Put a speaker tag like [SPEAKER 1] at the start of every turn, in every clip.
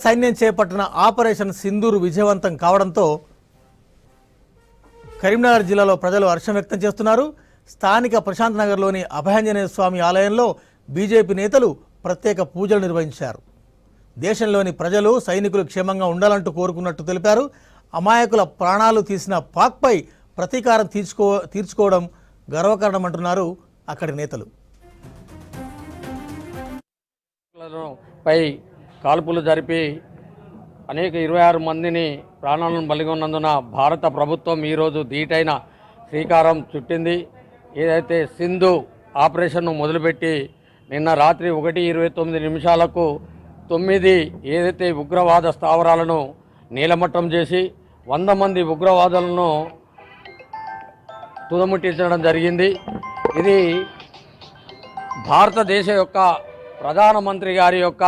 [SPEAKER 1] సైన్యం చేపట్టిన ఆపరేషన్ సింధూర్ విజయవంతం కావడంతో కరీంనగర్ జిల్లాలో ప్రజలు హర్షం వ్యక్తం చేస్తున్నారు. స్థానిక ప్రశాంత్ నగర్లోని అభయాంజనేయ స్వామి ఆలయంలో బీజేపీ నేతలు ప్రత్యేక పూజలు నిర్వహించారు. దేశంలోని ప్రజలు సైనికులు క్షేమంగా ఉండాలంటూ కోరుకున్నట్టు తెలిపారు. అమాయకుల ప్రాణాలు తీసిన పాక్పై ప్రతీకారం తీర్చుకోవడం గర్వకారణమంటున్నారు అక్కడి నేతలు.
[SPEAKER 2] పై కాల్పులు జరిపి అనేక 26 మందిని ప్రాణాలను బలిగొన్నందున భారత ప్రభుత్వం ఈరోజు ధీటైన శ్రీకారం చుట్టింది. ఏదైతే సింధు ఆపరేషన్ను మొదలుపెట్టి నిన్న రాత్రి 1:29 9 ఏదైతే ఉగ్రవాద స్థావరాలను నీలమట్టం చేసి 100 మంది ఉగ్రవాదులను తుదముట్టించడం జరిగింది. ఇది భారతదేశ యొక్క ప్రధానమంత్రి గారి యొక్క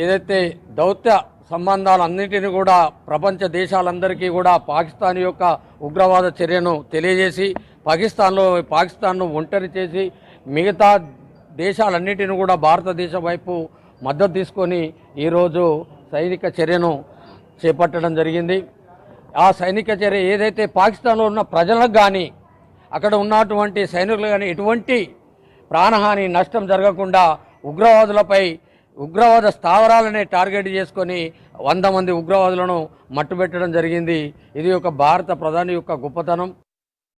[SPEAKER 2] ఏదైతే దౌత్య సంబంధాలన్నింటినీ కూడా ప్రపంచ దేశాలందరికీ కూడా పాకిస్తాన్ యొక్క ఉగ్రవాద చర్యను తెలియజేసి పాకిస్తాన్ను ఒంటరి చేసి మిగతా దేశాలన్నింటినీ కూడా భారతదేశం వైపు మద్దతు తీసుకొని ఈరోజు సైనిక చర్యను చేపట్టడం జరిగింది. ఆ సైనిక చర్య ఏదైతే పాకిస్తాన్లో ఉన్న ప్రజలకు కానీ అక్కడ ఉన్నటువంటి సైనికులు కానీ ఎటువంటి ప్రాణహాని నష్టం జరగకుండా ఉగ్రవాద స్థావరాలనే టార్గెట్ చేసుకొని 100 మంది ఉగ్రవాదులను మట్టుబెట్టడం జరిగింది. ఇది ఒక భారత ప్రధాని యొక్క గొప్పతనం.